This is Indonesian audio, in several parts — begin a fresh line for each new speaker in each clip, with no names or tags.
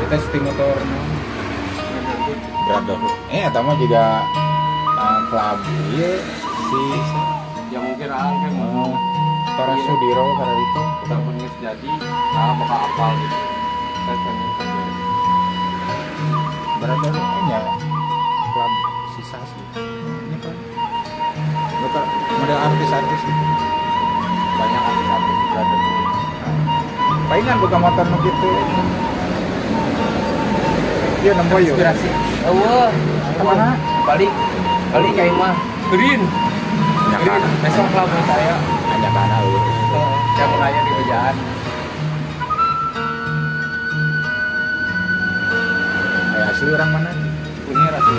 Testing motor berat atau mah juga klub iya si
ya mungkin kan
Tora Sudiro karena itu
udah punya jadi bakal apal gitu
berat ya klub sisa sih ini kan bukan model artis-artis gitu
banyak artis-artis berada tuh
palingan buka motor gitu. Iya nembok yuk.
Inspirasi. Oh,
kemana?
Balik kayak mah. Green. Green. Besok lah buat saya.
Hanya karena lu.
Saya mau nanya di kerjaan.
Asli orang mana?
Kunir asli.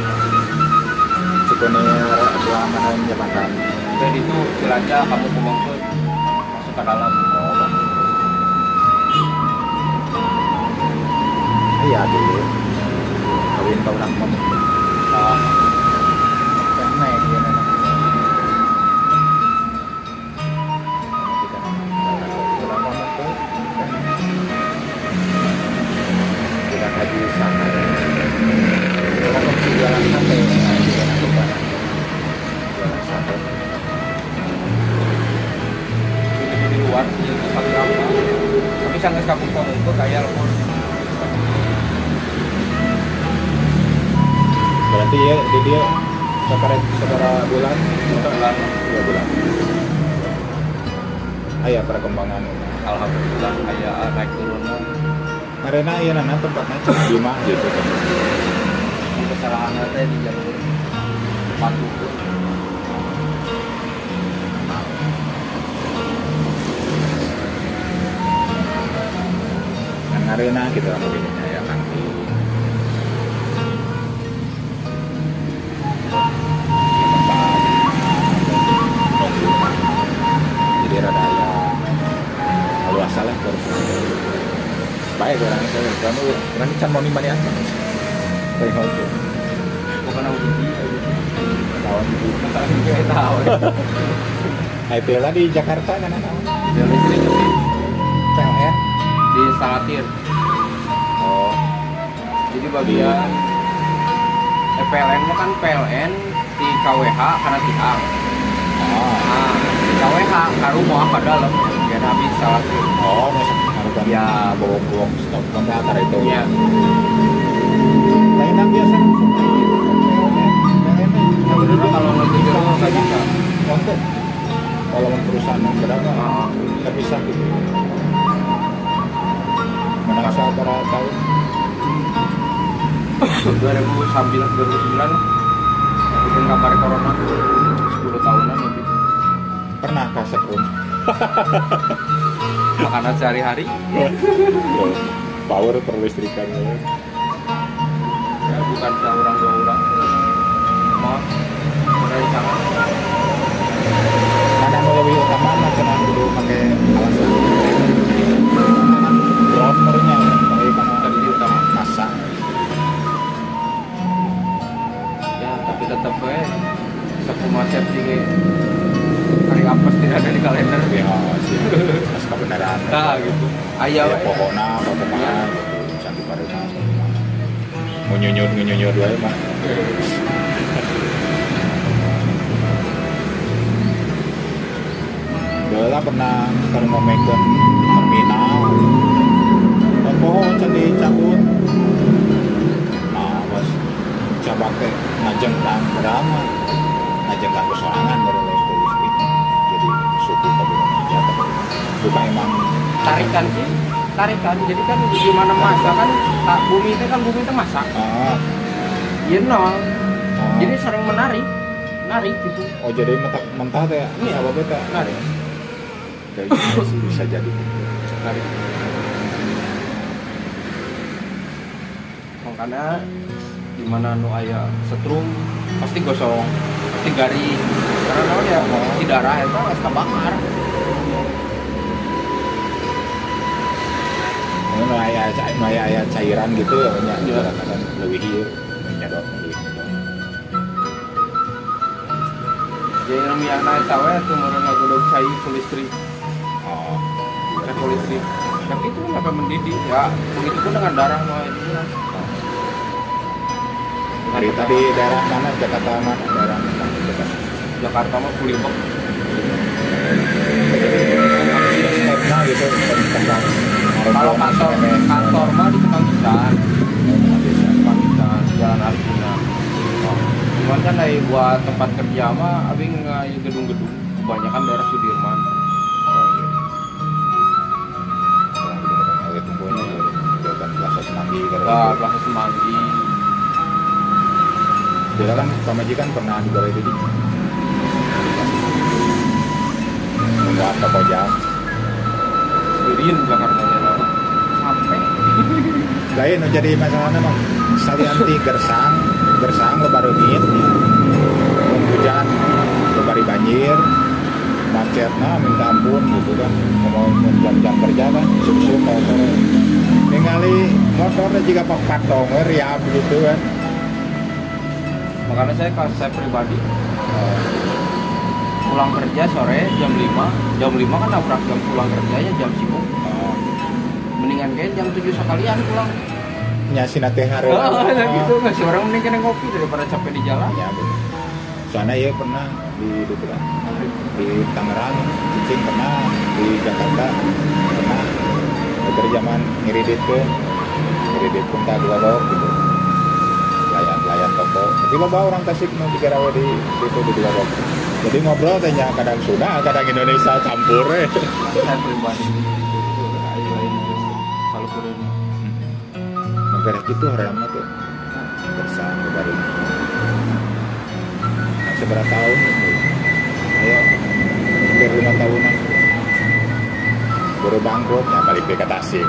Cikunir pulang mana jabatan?
Dari itu jelajah kamu pemangkut masuk ke dalam.
Iya dulu. Kawin kau orang mau karena dia memang kita orang mau tuh kita kaji sana orang mau jualan sate jualan sate
di luar di tempat berapa tapi sangat kabur itu kayak lemon.
Berarti ya dia secara bulan 2 bulan. Aya perkembangan
Alhamdulillah kayak naik turunnya.
Karena ya nana tempatnya di mah gitu kan.
Kesalahan teh di jalur patuh.
Kan arena gitu lah begini ya nanti. Jadi rada ya kalau asalnya baik orang itu kamu nanti can mau nimani aja baik oke
Bukan uji
tahun itu
tahu.
IPL di Jakarta kan ada
Dia listrik tapi
PLN
di Salatir.
oh
Jadi bagian PLN mah kan PLN di KWH karena tiang. Nah, di KWH ke rumah ke dalam biar habis Salatir.
oh masuk kan
Ya,
bawang stop komputer itu
ya.
lainnya biasa
Sebenarnya kalau lebih jauh nggak bisa.
untuk kalau perusahaan yang berapa nggak bisa gitu menangsa para tahun
2009 bikin kabar corona 10 tahunan lebih.
pernah kasih room
Makanan sehari-hari
power perlistrikan
ya bukan seorang dua orang mah dari sana
mana yang lebih utama macam dulu pakai alasan drummernya mereka
tadi utama
masak
ya tapi tetap semua safety hari apes tidak ada di kalender
ya sih pas kebenaran
nah gitu
ya pokoknya apa kemana cantik pada mau nyunyur dua mah Bela pernah termomekan terminal dan pohon candi cabut nah pas coba ke ngajengkan berama ngajengkan kesorangan dari listrik jadi suku kabin aja bukan emang
tarikan jadi kan di mana masa kan bumi itu masak iya nol jadi sering menarik gitu
oh jadi mentah teh
iya
apa beta
menarik
kayaknya sih bisa jadi
hari. Makanya di mana nu aya setrum pasti gosong, pasti garing. Karena naon ya si darah eta geus kabakar.
Ini aya cairan gitu ya banyak kadang-kadang leuwih ieu nyedot leuwih nyedot.
Jadi namanya eta we atuh meureun ngagodog cai polistri.
Oh,
Polistri. Tapi itu sampai mendidih ya, begitu pun dengan darah nu aya di sana.
dari tadi daerah mana Jakarta mana daerah mana?
Jakarta mah Kulibek.
Nah gitu tentang
Kalau kantor mah di Kemanggisan, Jalan Arjuna. Cuman kan dari buat tempat kerja mah abing gedung-gedung, kebanyakan daerah Sudirman.
Plaza Semanggi
Plaza Semanggi.
Dia kan pamajikan pernah digoreng di membuat toko jam
Sendirian Jakarta sampai.
lain jadi masalahnya mah salianti gersang lebarengit hujan lebari banjir macetna minta ampun gitu kan mau jam-jam kerja kan sub-sub motor ningali motornya juga patong riap gitu kan.
Makanya saya pribadi pulang kerja sore jam 5 kan nabrak jam pulang kerjanya jam sibuk. Mendingan kayak jam 7 sekalian pulang.
Nyasina teh hari
gitu nggak sih orang mending kena ngopi daripada capek di jalan.
Ya betul. Soalnya ya pernah di kan di Tangerang, Cicing pernah, di Jakarta pernah. Dari zaman ngiridit pun tak dua lor gitu. Layan toko. Tapi loba orang Tasik nu digarawe di itu di dua lor. Jadi ngobrol tanya kadang Sunda, kadang Indonesia campur.
Saya pribadi kalau kurang
beres gitu harema tuh bersama baru seberapa tahun itu ayo hampir 5 tahunan baru bangkrut ya balik ke Tasik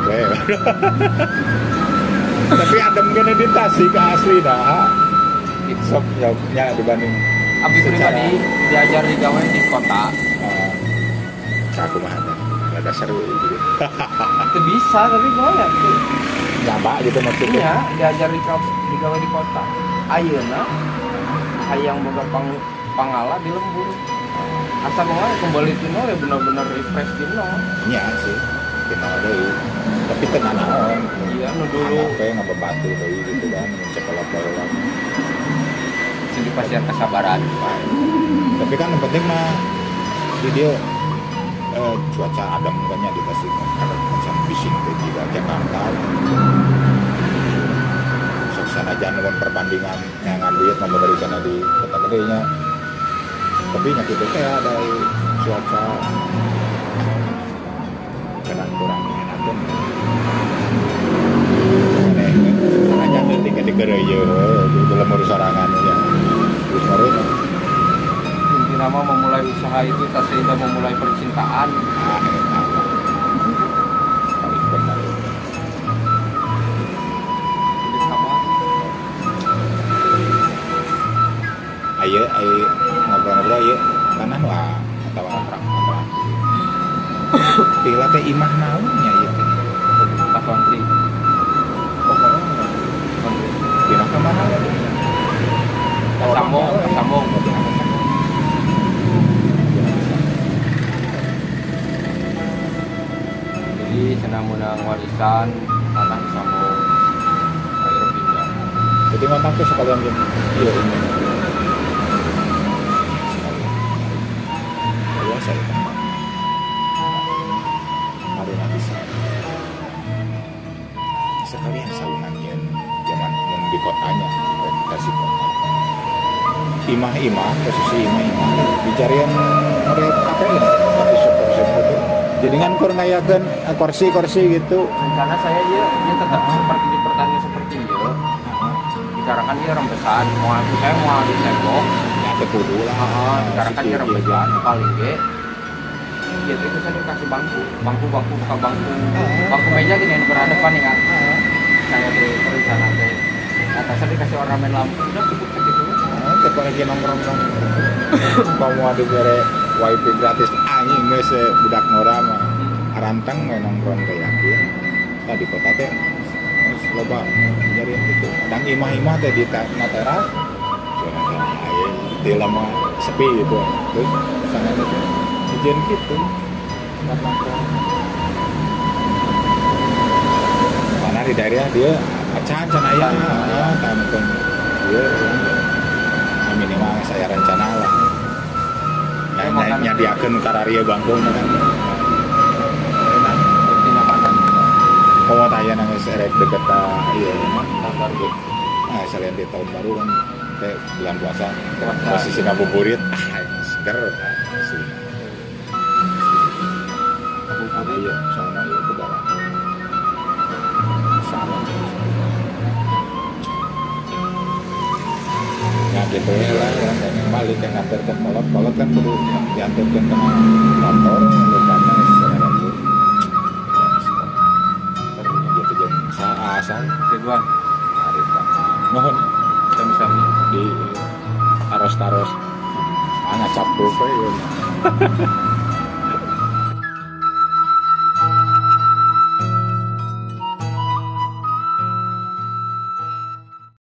tapi adem kena di Tasik asli dah sok jauhnya dibanding
abis pribadi diajar di gawe di kota
aku mah ada seru gitu
itu bisa tapi gue ya
nyaba gitu maksudnya
iya diajar di gawe di kota ayeuna hayang boga pangala di lembur asa mah kembali tino ya benar-benar refresh dino
iya sih kita deui tapi teu naon
iya nu dulu
apa yang ngebebatu deui gitu kan mencekelok-kelok
sing dipasiar kesabaran
tapi kan yang penting mah di dia cuaca adem banyak di Tasik ada macam bising di Jakarta suasana jangan perbandingan yang duit memberikan di kota gedenya tapi nyakit itu kayak ada cuaca kadang kurang enak kan aja ketika dikerja dalam urus sorangan ya terus baru
nama memulai usaha itu tak sehingga memulai percintaan
paling benar
jadi sama
ayo ngobrol-ngobrol ayo karena wah atau orang pila teh imah naonnya ieu teh
Pak Kontri
dina ka mana
Kasambong jadi cenah menang warisan tanah sambung air pindah
jadi ngontang teh sekalian jeung ieu ini ya saya haruna bisa sekalian saungan yen zaman di kotanya Tasik kota imah posisi imah dicarian mereka apa ya tapi super jadi kan kur ngayakeun kursi gitu
rencana saya ya tetap seperti di pertanian seperti ya dikarenakan dia rembesan saya mau ditembok
ya kudu lah
dikarenakan dia rembesan paling ge dia itu saya dikasih bangku meja gini yang berhadapan ya kan. Saya di perencanaan teh atasnya dikasih ornamen lampu udah cukup segitu.
Ketika lagi nongkrong kamu ada bere wifi gratis anjing geus budak Nora mah arantang main nongkrong kayak kieu tadi kota teh geus loba nyariin gitu kadang imah-imah teh di teras soalnya aya di lama sepi gitu terus sana teh izin gitu tempat nongkrong karena di daerah dia acan aya tampung dia minimal saya rencana lah nyadiakeun kararia bangku kan enak tanya nangis erek deket iya nah selain di tahun baru kan kayak bulan puasa posisi ngabuburit seger asli ada ya sana ya ke dalam salah nah gitu ya lah yang balik yang nganterkan kolot kan perlu diantarkan ke kantor lalu karena secara itu gitu jam asal
Ridwan
hari mohon
kita bisa
di aros-taros ngacap dulu ya